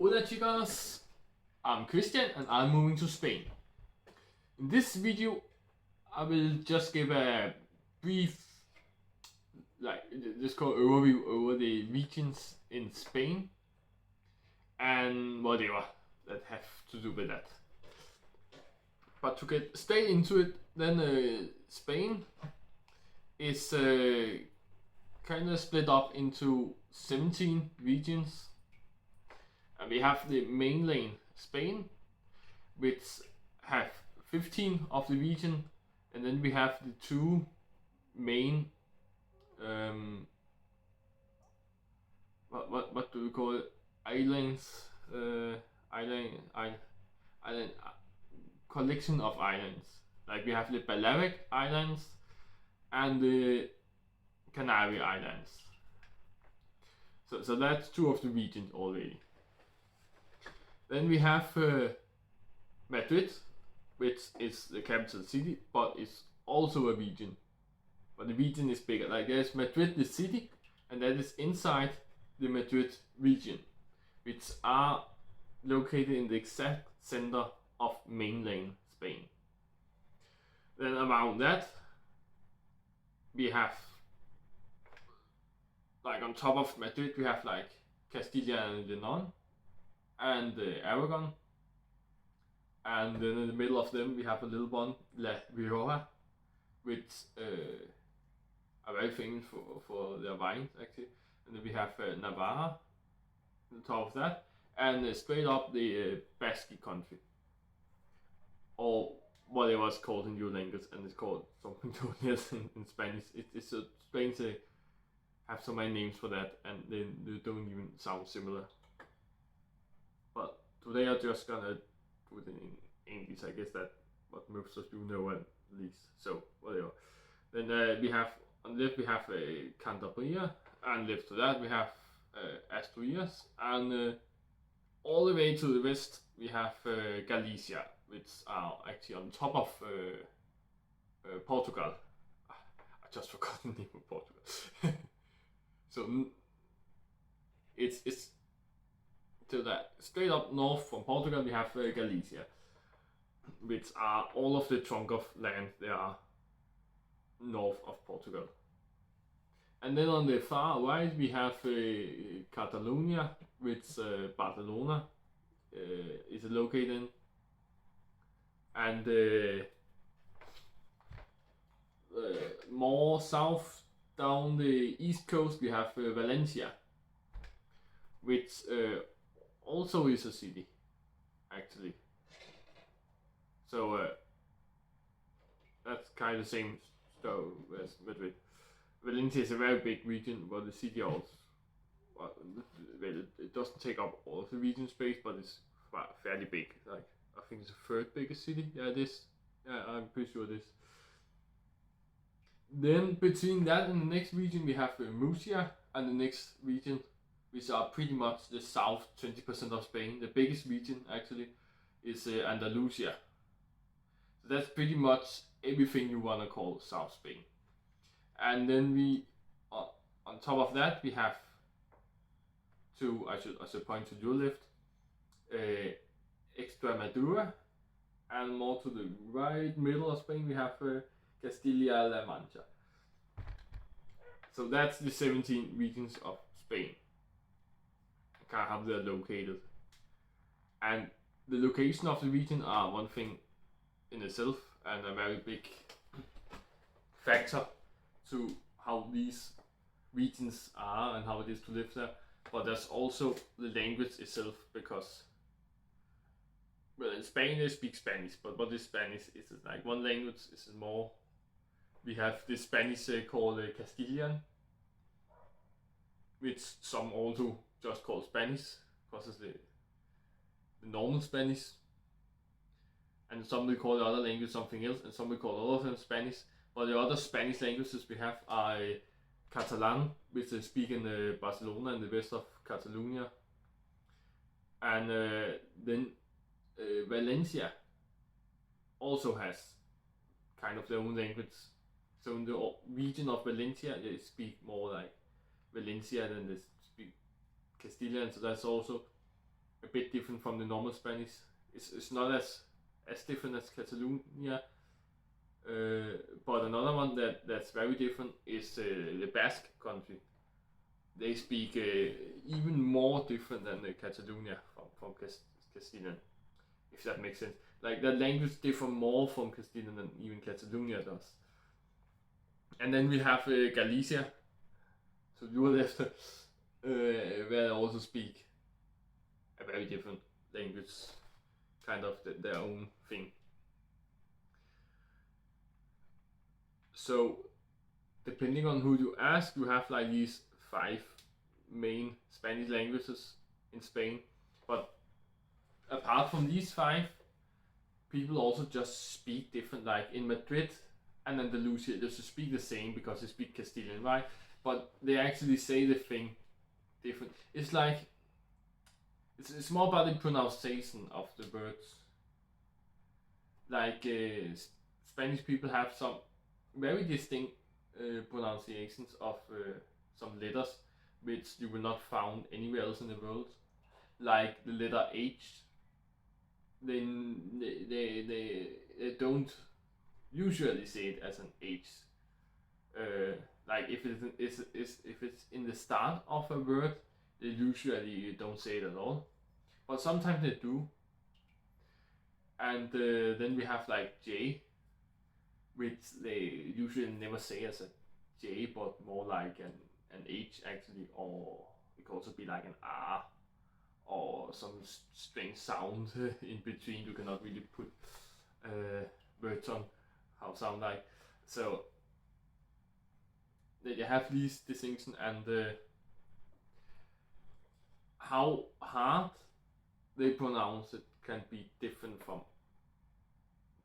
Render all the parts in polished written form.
Hola chicos, I'm Christian and I'm moving to Spain. In this video I will just give a brief just called overview over the regions in Spain and whatever that have to do with that. But to get straight into it, then Spain is kind of split up into 17 regions. And we have the mainland Spain, which have 15 of the region, and then we have the two main what do we call it? Islands, island collection of islands. Like we have the Balearic Islands and the Canary Islands. So that's two of the regions already. Then we have Madrid, which is the capital city, but it's also a region. But the region is bigger. Like there's Madrid, the city, and that is inside the Madrid region, which are located in the exact center of mainland Spain. Then around that, we have, like on top of Madrid, we have like Castilla and Leon and Aragon, and then in the middle of them we have a little one, La Rioja, which are very famous for their wines actually. And then we have Navarra on the top of that, and straight up the Basque country, or whatever it's called in your language, and it's called something totally else in Spanish. It's so strange to have so many names for that, and they don't even sound similar. But today I'm just gonna put it in English. I guess that what most of you know at least. So whatever. Then we have on the left we have Cantabria, and left to that we have Asturias, and all the way to the west we have Galicia, which are actually on top of Portugal. I just forgot the name of Portugal. So it's to that straight up north from Portugal we have Galicia, which are all of the chunk of land there are north of Portugal. And then on the far right we have Catalonia, which Barcelona is located in, and more south down the east coast we have Valencia, which also is a city actually. So that's kind of the same story as Madrid. Valencia is a very big region, but the city also, well, it doesn't take up all of the region space, but it's fairly big. Like I think it's the third biggest city. Yeah, it is. Yeah, I'm pretty sure it is. Then between that and the next region we have Murcia, and the next region, which are pretty much the south 20% of Spain. The biggest region actually is Andalusia. So that's pretty much everything you wanna call South Spain. And then we, on top of that, we have two. I should point to your left, Extremadura, and more to the right middle of Spain we have Castilla-La Mancha. So that's the 17 regions of Spain. Kind of how they're located, and the location of the region are one thing in itself, and a very big factor to how these regions are and how it is to live there. But there's also the language itself, because well, in Spain they speak Spanish, but what is Spanish? Is it like one language? Is it more? We have this Spanish called Castilian, which some also just call Spanish because it's the normal Spanish, and some will call the other language something else, and some will call all of them Spanish. But the other Spanish languages we have are Catalan, which they speak in Barcelona and the west of Catalonia, and then Valencia also has kind of their own language. So in the region of Valencia they speak more like Valencia than they speak Castilian, so that's also a bit different from the normal Spanish. It's not as different as Catalonia, but another one that's very different is the Basque country. They speak even more different than the Catalonia from Castilian, if that makes sense. Like that language differ more from Castilian than even Catalonia does. And then we have Galicia, so you are left where they also speak a very different language, kind of their own thing. So depending on who you ask, you have like these 5 main Spanish languages in Spain, but apart from these 5, people also just speak different. Like in Madrid and Andalusia, they just speak the same because they speak Castilian, right? But they actually say the thing different. It's like it's more about the pronunciation of the words. Like Spanish people have some very distinct pronunciations of some letters which you will not find anywhere else in the world. Like the letter H. Then they don't usually say it as an H. Like if it's in the start of a word, they usually don't say it at all. But sometimes they do. And then we have like J, which they usually never say as a J, but more like an H actually, or it could also be like an R, or some strange sound in between. You cannot really put words on how it sound like. So they have these distinctions, and how hard they pronounce it can be different from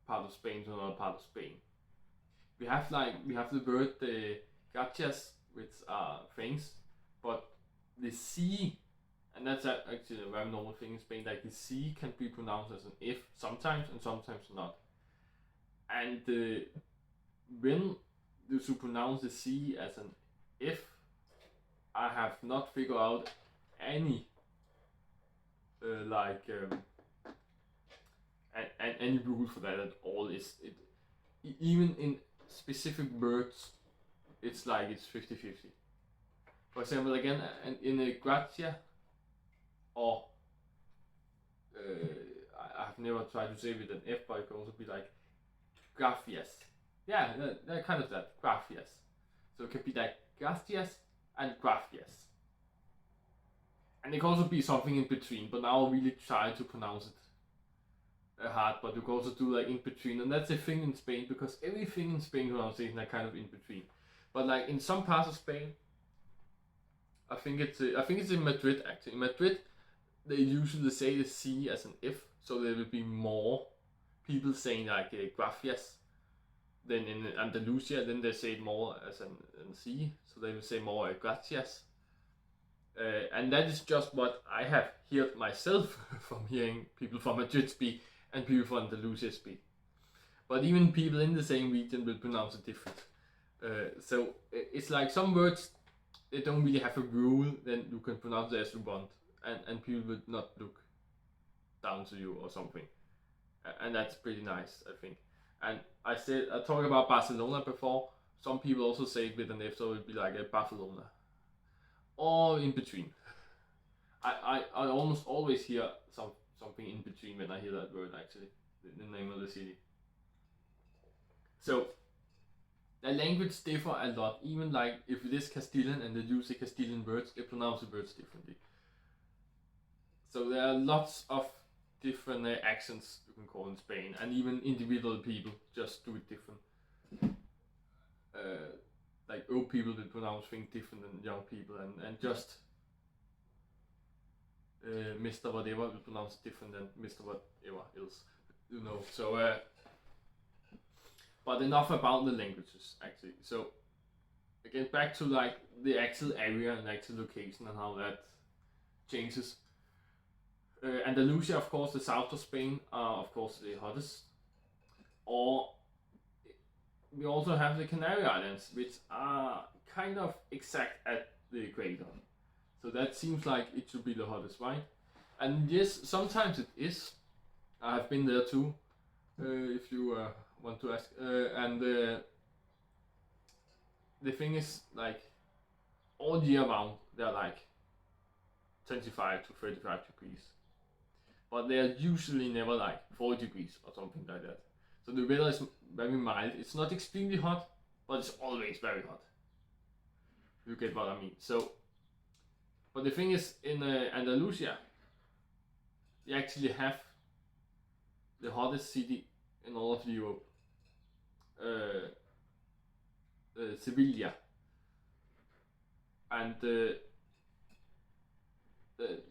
part of Spain to another part of Spain. We have the word gracias, which are thanks, but the C, and that's actually a very normal thing in Spain, like the C can be pronounced as an F sometimes and sometimes not. And when you should pronounce the C as an F, I have not figured out any any rule for that at all. Even in specific words, it's like it's 50-50. For example, again, in a gratia, or I've never tried to say with an F, but it could also be like gracias. Yeah, that kind of that, gracias. So it could be like gracias and gracias. And it can also be something in between, but now I really try to pronounce it hard, but you can also do like in between, and that's a thing in Spain, because everything in Spain pronunciation are kind of in between. But like in some parts of Spain, I think it's in Madrid actually. In Madrid, they usually say the C as an F, so there will be more people saying like gracias. Then in Andalusia, then they say it more as an C, so they will say more gracias. And that is just what I have heard myself from hearing people from Madrid speak and people from Andalusia speak. But even people in the same region will pronounce it different. So it's like some words, they don't really have a rule, then you can pronounce it as you want, and people will not look down to you or something. And that's pretty nice, I think. And I talked about Barcelona before. Some people also say it with an F, so it would be like a Barcelona. Or in between. I almost always hear something in between when I hear that word, actually, the name of the city. So the language differ a lot. Even like if it is Castilian and they use the Castilian words, they pronounce the words differently. So there are lots of different accents you can call in Spain, and even individual people just do it different. Like old people will pronounce things different than young people, and just Mr. Whatever will pronounce it different than Mr. Whatever else, you know. So, but enough about the languages actually. So again, back to like the actual area and actual location and how that changes. Andalusia, of course, the south of Spain are of course the hottest. Or we also have the Canary Islands, which are kind of exact at the equator. So that seems like it should be the hottest, right? And yes, sometimes it is. I've been there too, if you want to ask. And the thing is, like, all year round, they're like 25 to 35 degrees. But they're usually never like 40 degrees or something like that. So the weather is very mild. It's not extremely hot, but it's always very hot. You get what I mean. So, but the thing is, in Andalusia, you actually have the hottest city in all of Europe, Sevilla, and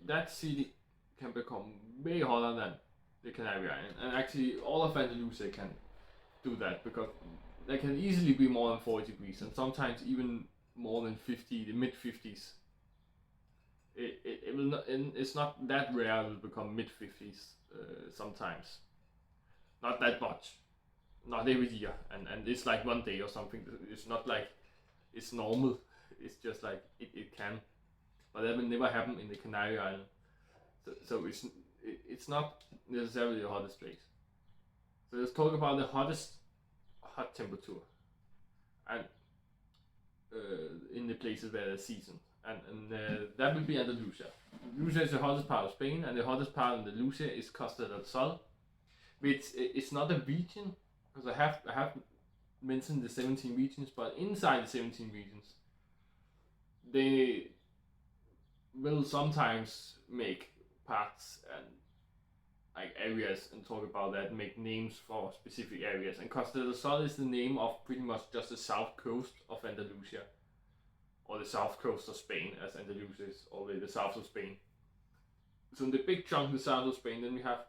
that city can become way hotter than the Canary Islands, and actually all of Andalusia can do that because they can easily be more than 40 degrees, and sometimes even more than 50, the mid 50s. It will not, it's not that rare to become mid 50s sometimes. Not that much, not every year, and it's like one day or something. It's not like it's normal. It's just like it can, but that will never happen in the Canary Islands. So it's not necessarily the hottest place. So let's talk about the hottest hot temperature, and in the places where there's season, and that will be Andalusia. Andalusia is the hottest part of Spain, and the hottest part of Andalusia is Costa del Sol, which it's not a region, because I have mentioned the 17 regions, but inside the 17 regions, they will sometimes make parts and like areas and talk about that, make names for specific areas. And Costa del Sol is the name of pretty much just the south coast of Andalusia, or the south coast of Spain, as Andalusia is already the south of Spain. So in the big chunk, the south of Spain, then we have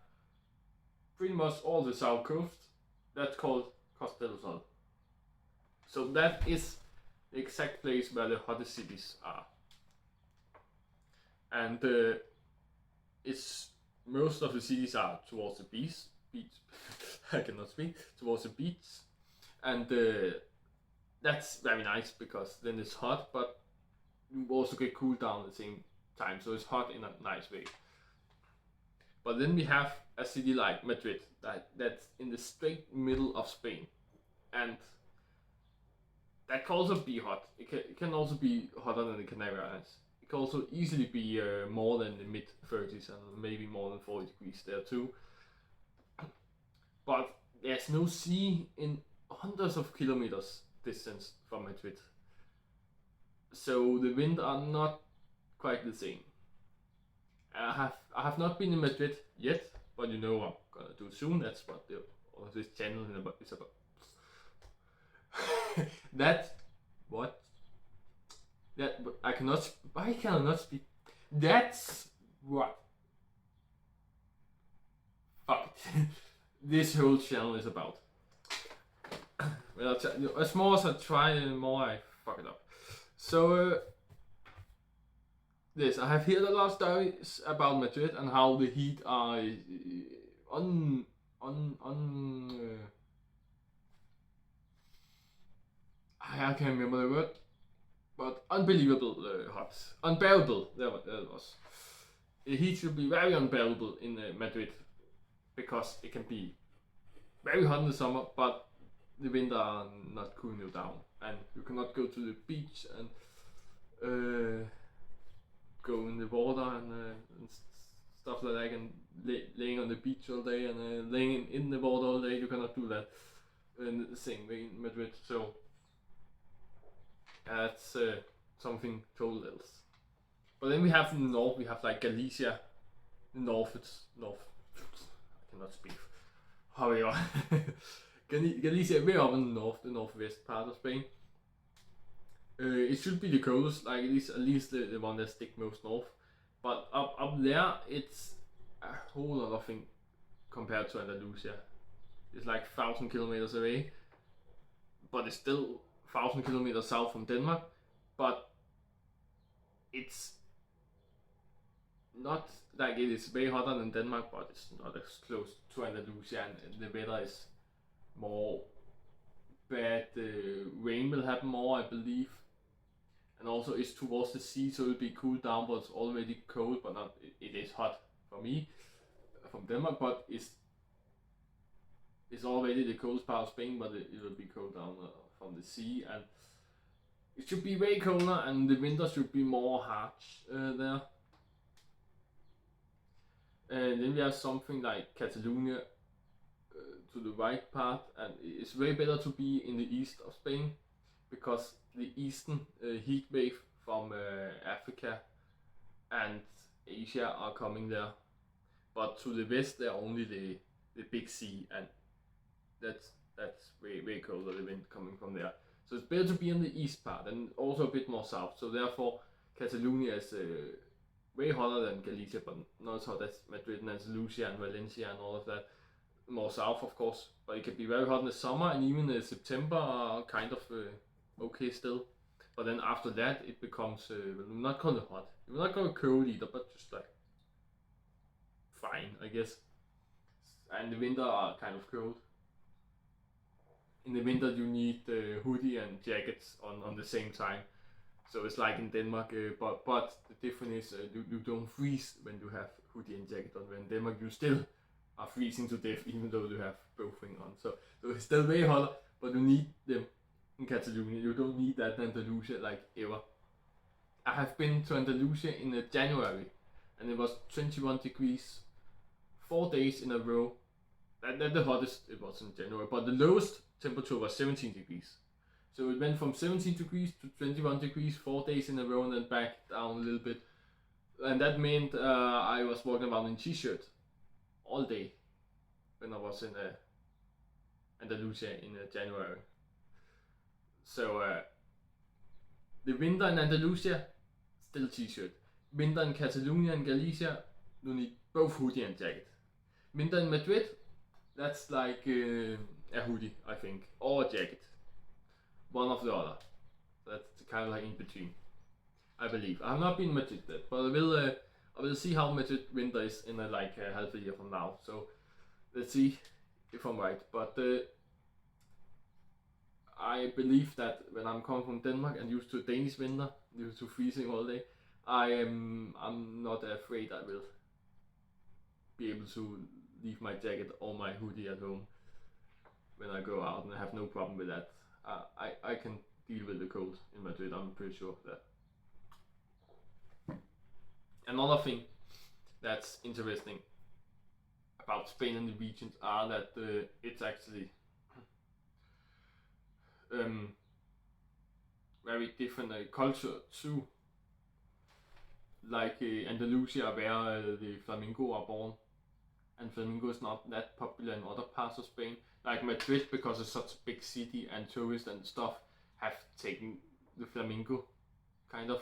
pretty much all the south coast. That's called Costa del Sol. So that is the exact place where the hottest cities are. And it's most of the cities are towards the beach. I cannot speak. Towards the beach, and that's very nice because then it's hot, but you also get cooled down at the same time. So it's hot in a nice way. But then we have a city like Madrid that's in the straight middle of Spain, and that can also be hot. It can also be hotter than the Canary Islands. It can also easily be more than the mid 30s and maybe more than 40 degrees there too. But there's no sea in hundreds of kilometers distance from Madrid. So the wind are not quite the same. I have not been in Madrid yet, but you know I'm gonna do it soon. That's what this channel is about. That what? That I cannot. Why can I not speak? That's what. Fuck it. This whole channel is about. Well, as more as I try, the more I fuck it up. So this, I have heard a lot of stories about Madrid and how the heat are I can't remember the word, but unbelievable hot, unbearable. That was. The heat should be very unbearable in Madrid because it can be very hot in the summer, but the winter are not cooling you down, and you cannot go to the beach and go in the water and stuff like that, and laying on the beach all day and laying in the water all day. You cannot do that in the same way in Madrid. So that's something total else. But then we have in the north, we have like Galicia. The north, it's north. I cannot speak. However, Galicia, way up in the north, the northwest part of Spain. It should be the coldest, like at least the one that stick most north. But up there, it's a whole lot of thing compared to Andalusia. It's like 1,000 kilometers away, but it's still 1,000 kilometers south from Denmark. But it's not like it is way hotter than Denmark, but it's not as close to Andalusia, and the weather is more bad. The rain will happen more, I believe. And also it's towards the sea, so it'll be cooled down, but it's already cold, but not, it is hot. for me from Denmark, but it's already the coldest part of Spain, but it will be cold down from the sea, and it should be way colder, and the winter should be more harsh there. And then we have something like Catalonia to the right part, and it's way better to be in the east of Spain because the eastern heat wave from Africa and Asia are coming there. But to the west there are only the big sea, and that's way colder, the wind coming from there. So it's better to be in the east part and also a bit more south. So therefore Catalonia is way hotter than Galicia, but not as hot as Madrid and Andalusia and Valencia and all of that. More south, of course, but it can be very hot in the summer, and even in September are kind of okay still. But then after that it becomes, we'll not call it hot, it will not call it cold either, but just like fine, I guess. And the winter are kind of cold. In the winter you need hoodie and jackets on the same time. So it's like in Denmark, but the difference is you don't freeze when you have hoodie and jacket on. When in Denmark you still are freezing to death even though you have both things on. So it's still way hotter, but you need them in Catalonia. You don't need that in Andalusia like ever. I have been to Andalusia in January, and it was 21 degrees 4 days in a row. That's the hottest it was in January, but the lowest temperature was 17 degrees. So it went from 17 degrees to 21 degrees 4 days in a row, and then back down a little bit. And that meant I was walking around in t-shirt all day when I was in Andalusia in January. So the winter in Andalusia, still t-shirt. Winter in Catalonia and Galicia, you need both hoodie and jacket. Winter in Madrid, that's like a hoodie, I think, or a jacket. One of the other. That's kind of like in between, I believe. I have not been in Madrid yet, but I will see how Madrid winter is in like half a year from now. So let's see if I'm right. But I believe that when I'm coming from Denmark and used to Danish winter, used to freezing all day, I'm not afraid I will be able to leave my jacket or my hoodie at home when I go out, and I have no problem with that. I can deal with the cold in Madrid, I'm pretty sure of that. Another thing that's interesting about Spain and the regions are that it's actually very different culture too. Like Andalusia, where the flamenco are born, and flamenco is not that popular in other parts of Spain. Like Madrid, because it's such a big city and tourists and stuff have taken the flamenco kind of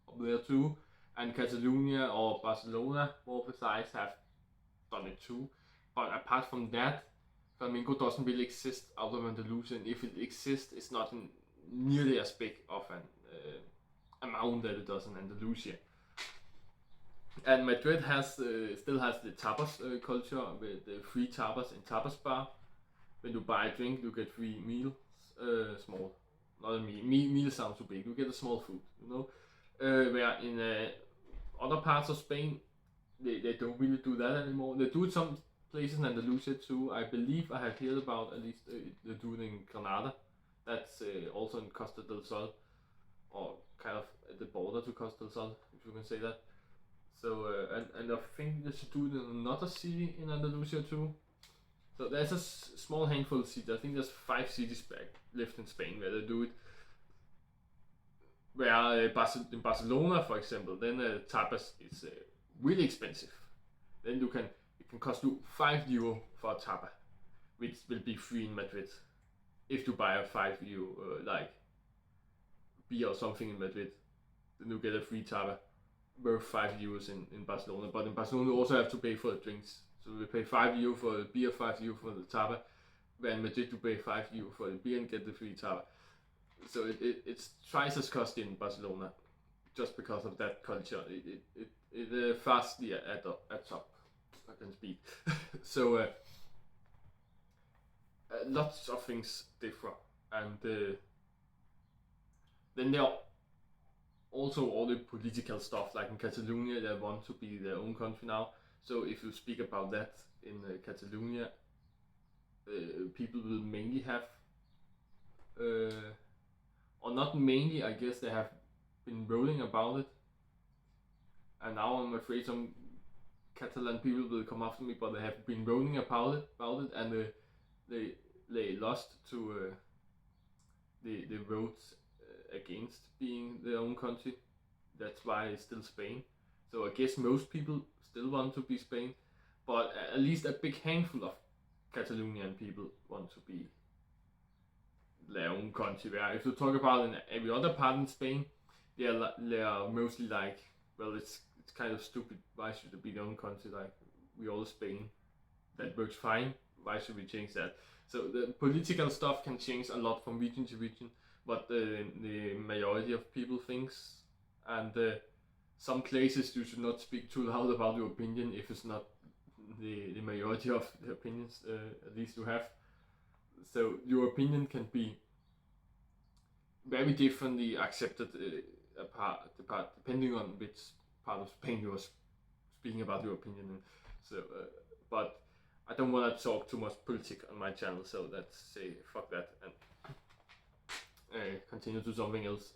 up there too. And Catalonia or Barcelona, more precise, have done it too. But apart from that, flamenco doesn't really exist out of Andalusia, and if it exists, it's not nearly as big of an amount that it does in Andalusia. And Madrid still has the tapas culture with the free tapas in tapas bar. When you buy a drink, you get free meals, small, not a meal. Meal sounds too big. You get a small food, you know. Where in other parts of Spain, they don't really do that anymore. They do it some places in Andalusia too. I believe I have heard about, at least they do it in Granada. That's also in Costa del Sol, or kind of at the border to Costa del Sol, if you can say that. So and I think they should do it in another city in Andalusia too. So there's a small handful of cities. I think there's 5 cities left in Spain where they do it. Where in Barcelona, for example, then tapas is really expensive. Then it can cost you €5 for a tapa, which will be free in Madrid. If you buy a €5 like beer or something in Madrid, then you get a free tapa worth €5 in Barcelona. But in Barcelona you also have to pay for the drinks. So you pay €5 for the beer, €5 for the tapa. Where in Madrid you pay €5 for the beer and get the free tapa. So it's twice as costly in Barcelona, just because of that culture. It fastly adds up. I can speak. So lots of things differ, and then there are also all the political stuff, like in Catalonia, they want to be their own country now. So if you speak about that in Catalonia, people will mainly have, or not mainly, I guess they have been rolling about it. And now I'm afraid some Catalan people will come after me, but they have been rolling about it, and they lost to the votes against being their own country. That's why it's still Spain. So I guess most people still want to be Spain, but at least a big handful of Catalonian people want to be their own country. Where if you talk about in every other part in Spain, they are mostly like, well, it's kind of stupid. Why should it be their own country? Like, we all Spain. That works fine. Why should we change that? So the political stuff can change a lot from region to region, but the majority of people thinks, and some places you should not speak too loud about your opinion if it's not the majority of the opinions at least you have. So your opinion can be very differently accepted depending on which part of Spain you are speaking about your opinion in. So, but I don't want to talk too much politics on my channel, so let's say fuck that and continue to something else.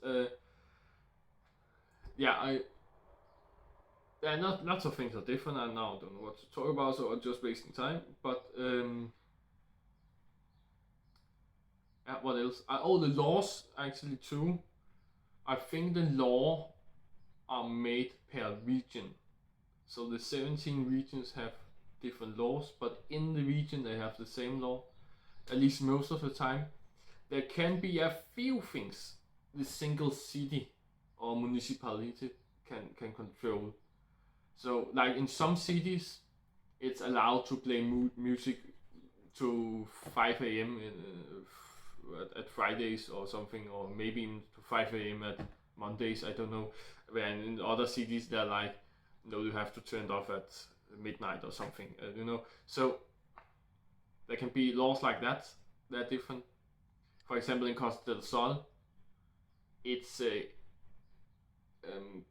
Not lots of things are different, and now I don't know what to talk about, so I'm just wasting time. But what else? The laws actually too. I think the law are made per region. So the 17 regions have different laws, but in the region they have the same law, at least most of the time. There can be a few things the single city or municipality can control. So like in some cities, it's allowed to play music to 5 a.m. At Fridays or something, or maybe even to 5 a.m. at Mondays, I don't know. When in other cities they're like, no, you have to turn it off at midnight or something, So there can be laws like that. They're different. For example, in Costa del Sol, it's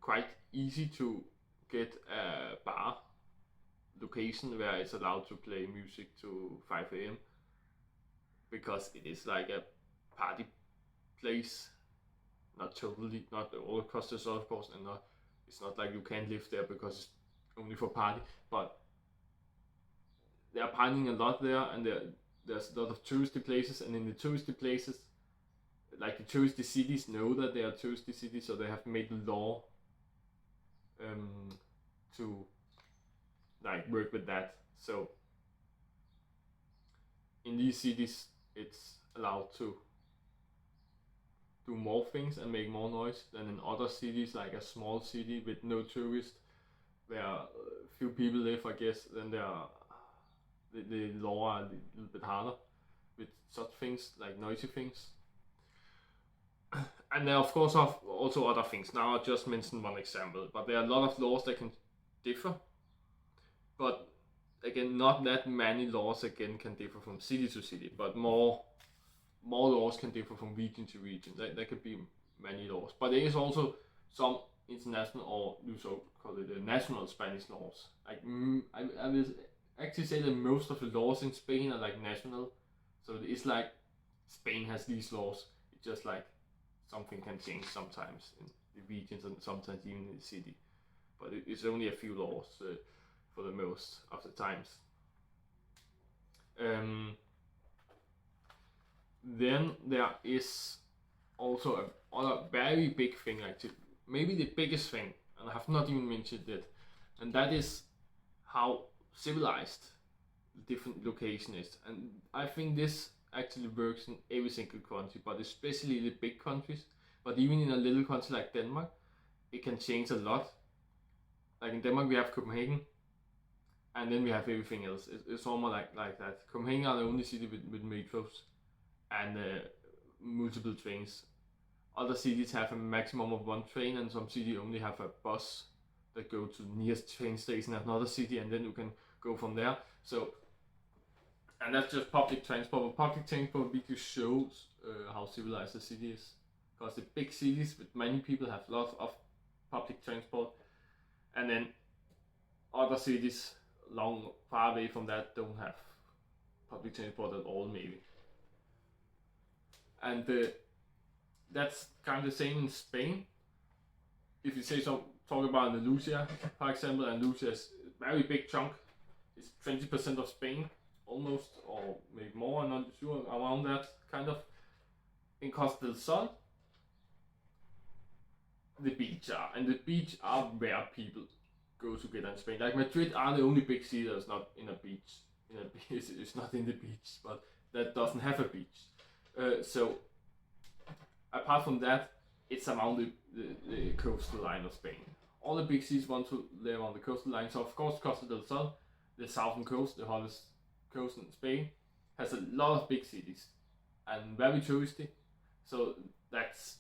quite easy to get a bar location where it's allowed to play music to 5 a.m. because it is like a party place. Not totally, not all across the Sol, of course, and it's not like you can't live there because it's only for party, but they are partying a lot there, and there's a lot of touristy places, and in the touristy places, like the touristy cities know that they are touristy cities, so they have made a law to like work with that. So in these cities, it's allowed to do more things and make more noise than in other cities, like a small city with no tourists, where few people live, I guess. Then the law are a little bit harder with such things, like noisy things. And there are of course also other things. Now I just mentioned one example, but there are a lot of laws that can differ. But again, not that many laws again can differ from city to city, but more laws can differ from region to region. There could be many laws, but there is also some international, or you so call it the national Spanish laws. Like I will actually say that most of the laws in Spain are like national. So it's like Spain has these laws. It's just like something can change sometimes in the regions and sometimes even in the city. But it's only a few laws for the most of the times. Then there is also another very big thing, actually, maybe the biggest thing, and I have not even mentioned it, and that is how civilized the different location is. And I think this actually works in every single country, but especially the big countries. But even in a little country like Denmark, it can change a lot. Like in Denmark we have Copenhagen, and then we have everything else. It's almost like that. Copenhagen are the only city with metros and multiple trains. Other cities have a maximum of one train, and some cities only have a bus that go to the nearest train station at another city, and then you can go from there. So, and that's just public transport. But public transport really shows how civilized the city is, because the big cities with many people have lots of public transport, and then other cities far away from that don't have public transport at all, maybe. And that's kind of the same in Spain. If you say talk about Andalusia, for example, Andalusia is a very big chunk. It's 20% of Spain, almost, or maybe more, I'm not sure, around that kind of. In Costa del Sol, the beach are where people go together in Spain. Like Madrid are the only big city that's not in a beach. It's not in the beach, but that doesn't have a beach. So apart from that, it's around the coastal line of Spain. All the big cities want to live on the coastal line. So of course Costa del Sol, the southern coast, the hottest coast in Spain, has a lot of big cities and very touristy. So there's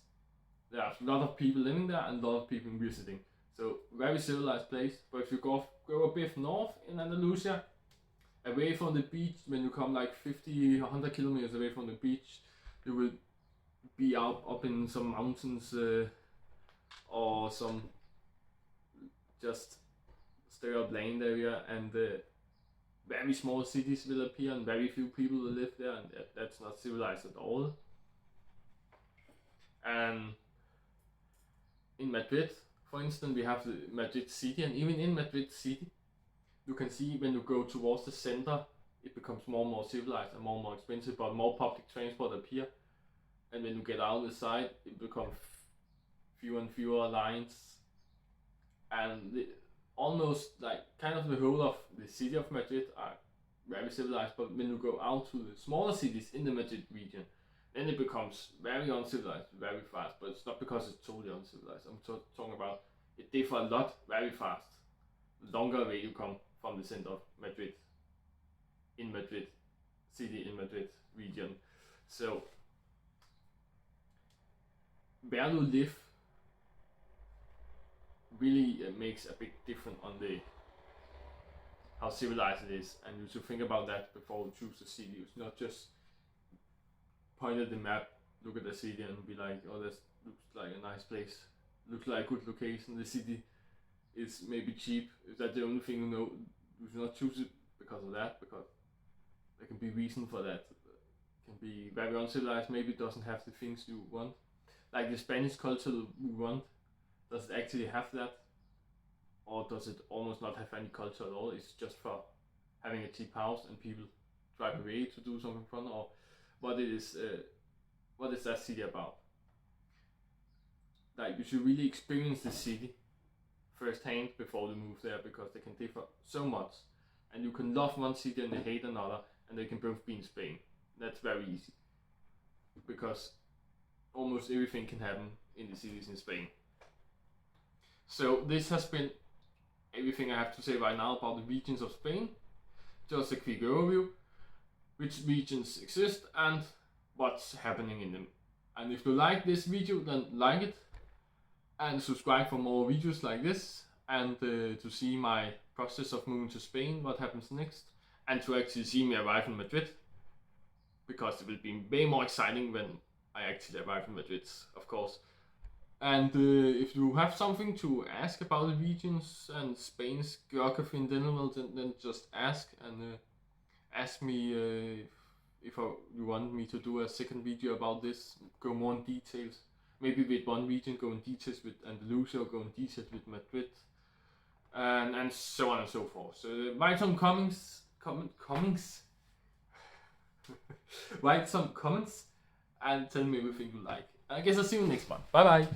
a lot of people living there and a lot of people visiting. So very civilized place. But if you go a bit north in Andalusia, away from the beach, when you come like 50, 100 kilometers away from the beach, you will be up in some mountains or some just straight up land area, and very small cities will appear and very few people will live there, and that's not civilized at all. And in Madrid, for instance, we have the Madrid city, and even in Madrid city, you can see when you go towards the center, it becomes more and more civilized and more expensive, but more public transport appear. And when you get out the side, it becomes fewer and fewer lines, and almost like kind of the whole of the city of Madrid are very civilized. But when you go out to the smaller cities in the Madrid region, then it becomes very uncivilized very fast. But it's not because it's totally uncivilized. I'm talking about it differs a lot very fast. The longer away you come from the center of Madrid, in Madrid city, in Madrid region. So where you live really makes a big difference on how civilized it is, and you should think about that before you choose a city. It's not just point at the map, look at the city and be like, oh, this looks like a nice place, looks like a good location, the city is maybe cheap. Is that the only thing you know? You should not choose it because of that, because there can be reason for that. It can be very uncivilized, maybe it doesn't have the things you want. Like the Spanish culture we want, does it actually have that? Or does it almost not have any culture at all? It's just for having a cheap house and people drive away to do something fun? Or what is that city about? Like, you should really experience the city firsthand before you move there, because they can differ so much. And you can love one city and they hate another, and they can both be in Spain. That's very easy, because almost everything can happen in the cities in Spain. So this has been everything I have to say right now about the regions of Spain. Just a quick overview, which regions exist and what's happening in them. And if you like this video, then like it and subscribe for more videos like this, and to see my process of moving to Spain, what happens next, and to actually see me arrive in Madrid, because it will be way more exciting when I actually arrive in Madrid, of course. And if you have something to ask about the regions and Spain's geography in general, then just ask, and ask me if you want me to do a second video about this, go more in details. Maybe with one region, go in details with Andalusia, or go in details with Madrid, and so on and so forth. So write some comments, write some comments, and tell me everything you like. I guess I'll see you next one. Bye bye.